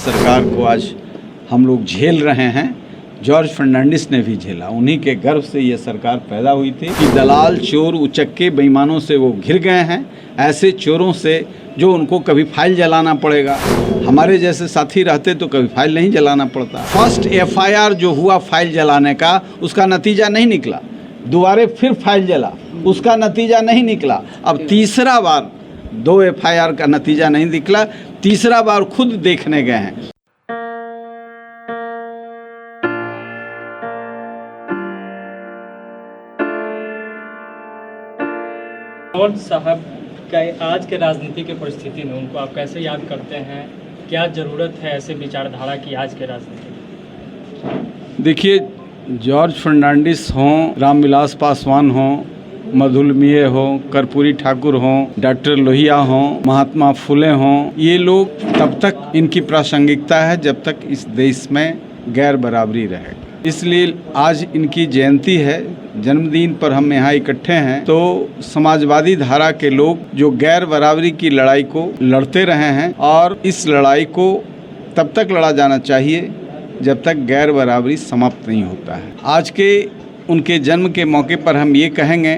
सरकार को आज हम लोग झेल रहे हैं, जॉर्ज फर्नांडिस ने भी झेला। उन्हीं के गर्व से ये सरकार पैदा हुई थी कि दलाल, चोर, उचक्के, बेईमानों से वो घिर गए हैं। ऐसे चोरों से जो उनको कभी फाइल जलाना पड़ेगा, हमारे जैसे साथी रहते तो कभी फाइल नहीं जलाना पड़ता। फर्स्ट एफआईआर जो हुआ फाइल जलाने का, उसका नतीजा नहीं निकला। दोबारे फिर फाइल जला, उसका नतीजा नहीं निकला। अब तीसरा बार 2 एफआईआर का नतीजा नहीं निकला, तीसरा बार खुद देखने गए हैं। जॉर्ज साहब का आज के राजनीति के परिस्थिति में उनको आप कैसे याद करते हैं? क्या ज़रूरत है ऐसे विचारधारा की आज के राजनीति में? देखिए, जॉर्ज फर्नांडिस हों, रामविलास पासवान हों, मधुलमिये हों, कर्पूरी ठाकुर हों, डॉक्टर लोहिया हों, महात्मा फुले हों, ये लोग तब तक इनकी प्रासंगिकता है जब तक इस देश में गैर बराबरी रहे। इसलिए आज इनकी जयंती है, जन्मदिन पर हम यहाँ इकट्ठे हैं। तो समाजवादी धारा के लोग जो गैर बराबरी की लड़ाई को लड़ते रहे हैं, और इस लड़ाई को तब तक लड़ा जाना चाहिए जब तक गैर बराबरी समाप्त नहीं होता है। आज के उनके जन्म के मौके पर हम ये कहेंगे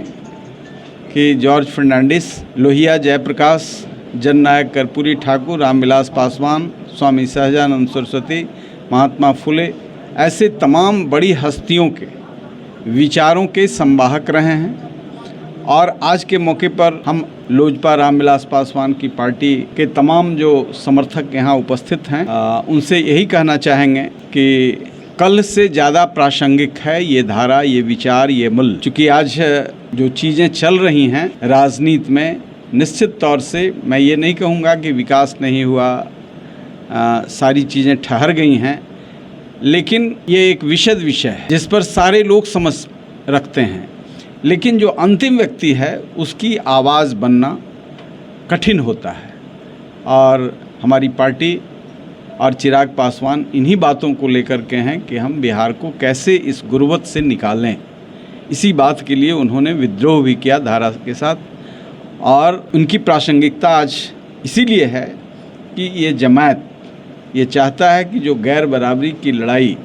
कि जॉर्ज फर्नांडिस, लोहिया जयप्रकाश, जननायक कर्पूरी ठाकुर, रामविलास पासवान, स्वामी सहजानंद सरस्वती, महात्मा फुले, ऐसे तमाम बड़ी हस्तियों के विचारों के संवाहक रहे हैं। और आज के मौके पर हम लोजपा रामविलास पासवान की पार्टी के तमाम जो समर्थक यहाँ उपस्थित हैं, उनसे यही कहना चाहेंगे कि कल से ज़्यादा प्रासंगिक है ये धारा, ये विचार, ये मूल्य। चूँकि आज जो चीज़ें चल रही हैं राजनीति में, निश्चित तौर से मैं ये नहीं कहूँगा कि विकास नहीं हुआ, सारी चीज़ें ठहर गई हैं, लेकिन ये एक विशद विषय है जिस पर सारे लोग समझ रखते हैं, लेकिन जो अंतिम व्यक्ति है उसकी आवाज़ बनना कठिन होता है। और हमारी पार्टी और चिराग पासवान इन्हीं बातों को लेकर के हैं कि हम बिहार को कैसे इस गुर्बत से निकालें। इसी बात के लिए उन्होंने विद्रोह भी किया धारा के साथ, और उनकी प्रासंगिकता आज इसीलिए है कि ये जमात ये चाहता है कि जो गैर बराबरी की लड़ाई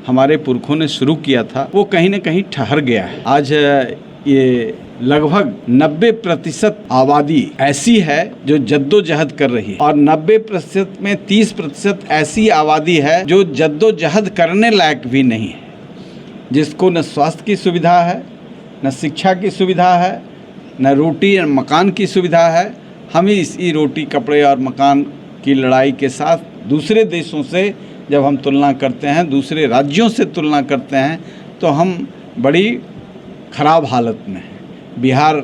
हमारे पुरखों ने शुरू किया था वो कहीं न कहीं ठहर गया है। आज ये लगभग 90% आबादी ऐसी है जो जद्दोजहद कर रही है, और 90% में 30% ऐसी आबादी है जो जद्दोजहद करने लायक भी नहीं है, जिसको न स्वास्थ्य की सुविधा है, न शिक्षा की सुविधा है, न रोटी न मकान की सुविधा है। हम ही इसी रोटी, कपड़े और मकान की लड़ाई के साथ दूसरे देशों से जब हम तुलना करते हैं, दूसरे राज्यों से तुलना करते हैं, तो हम बड़ी ख़राब हालत में हैं। बिहार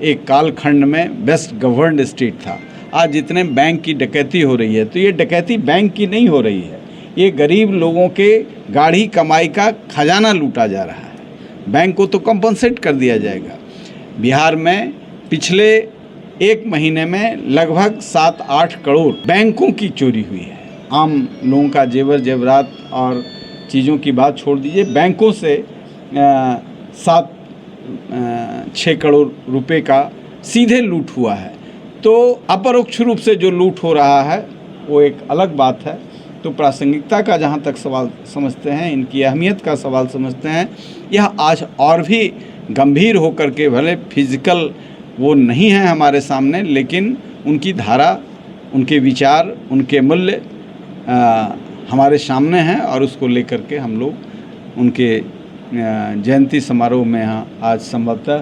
एक कालखंड में बेस्ट गवर्नड स्टेट था। आज जितने बैंक की डकैती हो रही है, तो ये डकैती बैंक की नहीं हो रही है, ये गरीब लोगों के गाढ़ी कमाई का खजाना लूटा जा रहा है। बैंक को तो कंपनसेट कर दिया जाएगा। बिहार में पिछले 1 महीने में लगभग 7-8 करोड़ बैंकों की चोरी हुई है। आम लोगों का जेवर जेवरात और चीज़ों की बात छोड़ दीजिए, बैंकों से 7-6 करोड़ रुपए का सीधे लूट हुआ है। तो अपरोक्ष रूप से जो लूट हो रहा है वो एक अलग बात है। तो प्रासंगिकता का जहाँ तक सवाल समझते हैं, इनकी अहमियत का सवाल समझते हैं, यह आज और भी गंभीर होकर के, भले फिजिकल वो नहीं है हमारे सामने, लेकिन उनकी धारा, उनके विचार, उनके मूल्य हमारे सामने हैं, और उसको लेकर के हम लोग उनके जयंती समारोह में यहाँ आज संभवतः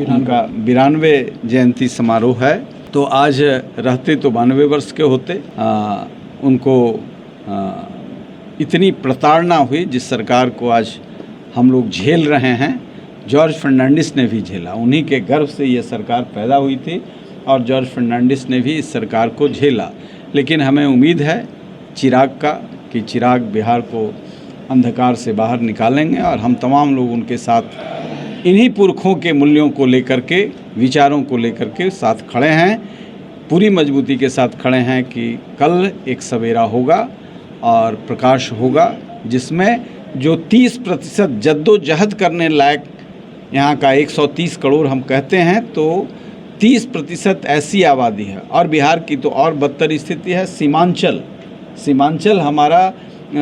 उनका 92 जयंती समारोह है। तो आज रहते तो 92 वर्ष के होते। उनको इतनी प्रताड़ना हुई जिस सरकार को आज हम लोग झेल रहे हैं, जॉर्ज फर्नांडिस ने भी झेला। उन्हीं के गर्व से ये सरकार पैदा हुई थी, और जॉर्ज फर्नांडिस ने भी इस सरकार को झेला। लेकिन हमें उम्मीद है चिराग का कि चिराग बिहार को अंधकार से बाहर निकालेंगे, और हम तमाम लोग उनके साथ इन्हीं पुरखों के मूल्यों को लेकर के, विचारों को लेकर के साथ खड़े हैं, पूरी मजबूती के साथ खड़े हैं कि कल एक सवेरा होगा और प्रकाश होगा, जिसमें जो 30% जद्दोजहद करने लायक यहाँ का 130 करोड़ हम कहते हैं, तो 30% ऐसी आबादी है। और बिहार की तो और बदतर स्थिति है। सीमांचल हमारा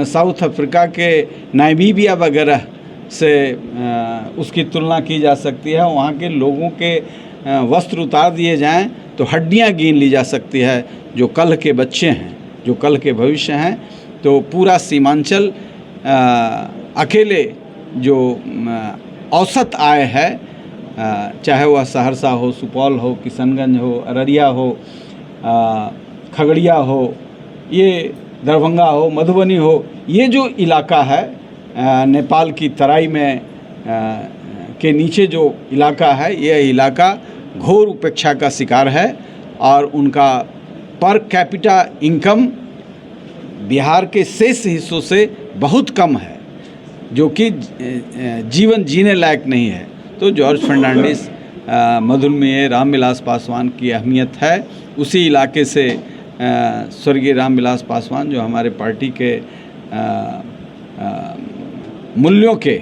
साउथ अफ्रीका के नामीबिया वगैरह से उसकी तुलना की जा सकती है। वहाँ के लोगों के वस्त्र उतार दिए जाएं तो हड्डियां गिन ली जा सकती है, जो कल के बच्चे हैं, जो कल के भविष्य हैं। तो पूरा सीमांचल अकेले जो औसत आय है, चाहे वह सहरसा हो, सुपौल हो, किशनगंज हो, अररिया हो, खगड़िया हो, ये दरभंगा हो, मधुबनी हो, ये जो इलाका है नेपाल की तराई में के नीचे जो इलाका है, ये इलाका घोर उपेक्षा का शिकार है। और उनका पर कैपिटा इनकम बिहार के शेष हिस्सों से बहुत कम है, जो कि जीवन जीने लायक नहीं है। तो जॉर्ज फर्नांडिस, मधुलमिये, रामविलास पासवान की अहमियत है। उसी इलाके से स्वर्गीय रामविलास पासवान, जो हमारे पार्टी के मूल्यों के,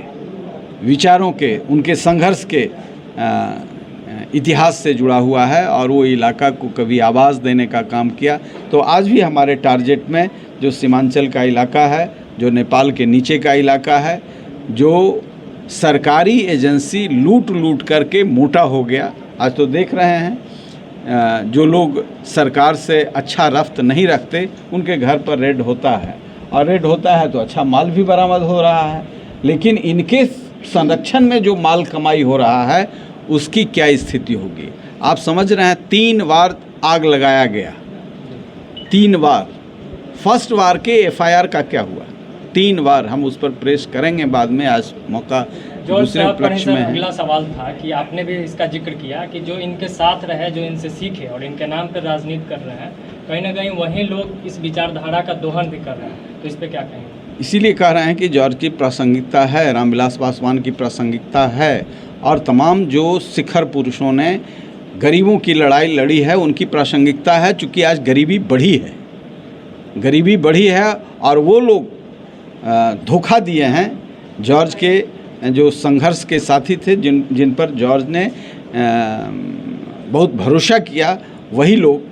विचारों के, उनके संघर्ष के इतिहास से जुड़ा हुआ है और वो इलाका को कभी आवाज़ देने का काम किया। तो आज भी हमारे टारगेट में जो सीमांचल का इलाका है, जो नेपाल के नीचे का इलाका है, जो सरकारी एजेंसी लूट करके मोटा हो गया। आज तो देख रहे हैं जो लोग सरकार से अच्छा रफ्त नहीं रखते, उनके घर पर रेड होता है, और रेड होता है तो अच्छा माल भी बरामद हो रहा है। लेकिन इनके संरक्षण में जो माल कमाई हो रहा है, उसकी क्या स्थिति होगी? आप समझ रहे हैं, 3 बार आग लगाया गया, 3 बार। फर्स्ट बार के FIR का क्या हुआ? 3 बार। हम उस पर प्रेस करेंगे बाद में, आज मौका दूसरे पक्ष में है। अगला सवाल था कि आपने भी इसका जिक्र किया कि जो इनके साथ रहे, जो इनसे सीखे और इनके नाम पर राजनीति कर रहे हैं, कहीं ना कहीं वही लोग इस विचारधारा का दोहन भी कर रहे हैं। तो इस पर क्या कहेंगे? इसीलिए कह रहे हैं कि जॉर्ज की प्रासंगिकता है, रामविलास पासवान की प्रासंगिकता है, और तमाम जो शिखर पुरुषों ने गरीबों की लड़ाई लड़ी है, उनकी प्रासंगिकता है। चूँकि आज गरीबी बढ़ी है और वो लोग धोखा दिए हैं जॉर्ज के जो संघर्ष के साथी थे, जिन पर जॉर्ज ने बहुत भरोसा किया। वही लोग,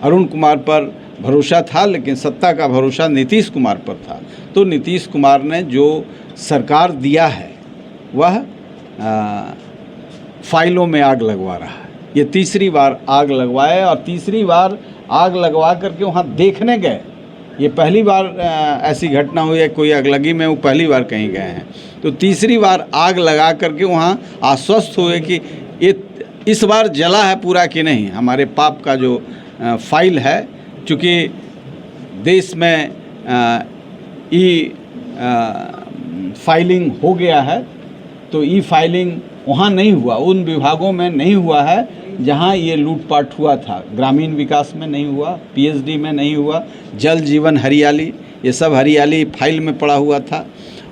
अरुण कुमार पर भरोसा था, लेकिन सत्ता का भरोसा नीतीश कुमार पर था। तो नीतीश कुमार ने जो सरकार दिया है, वह फाइलों में आग लगवा रहा है। ये तीसरी बार आग लगवाए, और तीसरी बार आग लगवा करके वहाँ देखने गए। ये पहली बार ऐसी घटना हुई है, कोई अगलगी में वो पहली बार कहीं गए हैं। तो तीसरी बार आग लगा करके वहाँ आश्वस्त हुए कि ये इस बार जला है पूरा कि नहीं। हमारे पाप का जो फाइल है, चूँकि देश में फाइलिंग हो गया है, तो फाइलिंग वहाँ नहीं हुआ, उन विभागों में नहीं हुआ है जहाँ ये लूटपाट हुआ था। ग्रामीण विकास में नहीं हुआ, PhD में नहीं हुआ, जल जीवन हरियाली, ये सब हरियाली फाइल में पड़ा हुआ था।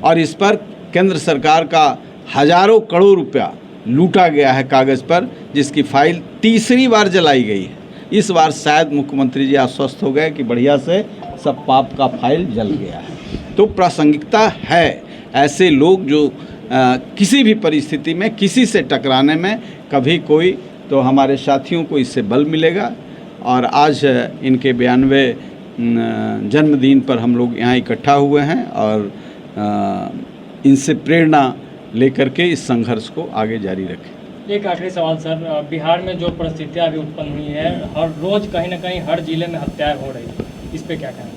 और इस पर केंद्र सरकार का हजारों करोड़ रुपया लूटा गया है कागज़ पर, जिसकी फाइल तीसरी बार जलाई गई है। इस बार शायद मुख्यमंत्री जी आश्वस्त हो गए कि बढ़िया से सब पाप का फाइल जल गया है। तो प्रासंगिकता है। ऐसे लोग जो किसी भी परिस्थिति में किसी से टकराने में कभी कोई, तो हमारे साथियों को इससे बल मिलेगा। और आज इनके 92वें जन्मदिन पर हम लोग यहाँ इकट्ठा हुए हैं, और इनसे प्रेरणा लेकर के इस संघर्ष को आगे जारी रखें। एक आखिरी सवाल सर, बिहार में जो परिस्थितियाँ अभी उत्पन्न हुई है, हर रोज़ कहीं ना कहीं हर जिले में हत्याएं हो रही है, इस पे क्या कहना?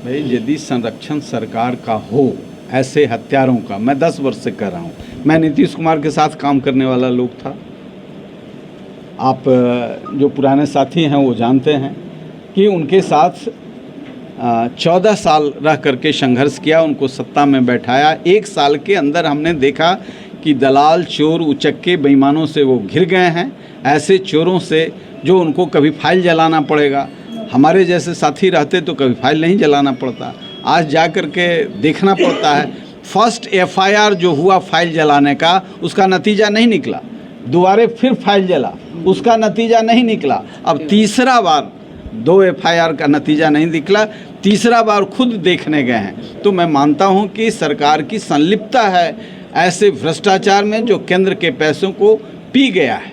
भाई, यदि संरक्षण सरकार का हो ऐसे हत्यारों का, मैं 10 वर्ष से कर रहा हूँ, मैं नीतीश कुमार के साथ काम करने वाला लोग था। आप जो पुराने साथी हैं वो जानते हैं कि उनके साथ 14 साल रह करके संघर्ष किया, उनको सत्ता में बैठाया। 1 साल के अंदर हमने देखा कि दलाल, चोर, उचक्के, बेईमानों से वो घिर गए हैं। ऐसे चोरों से जो उनको कभी फाइल जलाना पड़ेगा, हमारे जैसे साथी रहते तो कभी फाइल नहीं जलाना पड़ता। आज जा कर के देखना पड़ता है। फर्स्ट FIR जो हुआ फाइल जलाने का, उसका नतीजा नहीं निकला। दोबारे फिर फाइल जला, उसका नतीजा नहीं निकला। अब तीसरा बार 2 FIR का नतीजा नहीं निकला, तीसरा बार खुद देखने गए हैं। तो मैं मानता हूं कि सरकार की संलिप्तता है ऐसे भ्रष्टाचार में जो केंद्र के पैसों को पी गया है।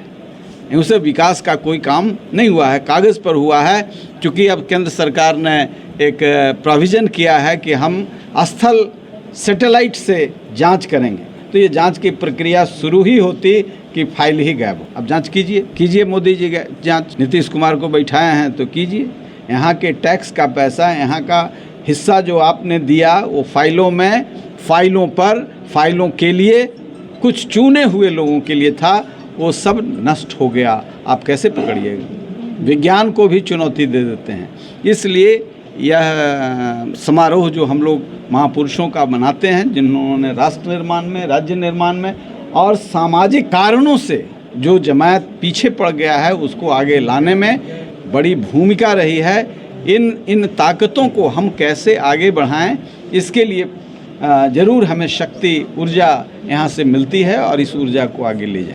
उसे विकास का कोई काम नहीं हुआ है, कागज़ पर हुआ है। चूँकि अब केंद्र सरकार ने एक प्रोविज़न किया है कि हम स्थल सैटेलाइट से जांच करेंगे, तो ये जांच की प्रक्रिया शुरू ही होती कि फाइल ही गायब हो। अब जांच कीजिए मोदी जी जांच, नीतीश कुमार को बैठाए हैं तो कीजिए। यहाँ के टैक्स का पैसा, यहाँ का हिस्सा जो आपने दिया वो फाइलों के लिए, कुछ चुने हुए लोगों के लिए था, वो सब नष्ट हो गया। आप कैसे पकड़िएगा? विज्ञान को भी चुनौती दे देते हैं। इसलिए यह समारोह जो हम लोग महापुरुषों का मनाते हैं, जिन्होंने राष्ट्र निर्माण में, राज्य निर्माण में और सामाजिक कारणों से जो जमात पीछे पड़ गया है उसको आगे लाने में बड़ी भूमिका रही है। इन ताकतों को हम कैसे आगे बढ़ाएं, इसके लिए ज़रूर हमें शक्ति, ऊर्जा यहाँ से मिलती है और इस ऊर्जा को आगे ले जाएं।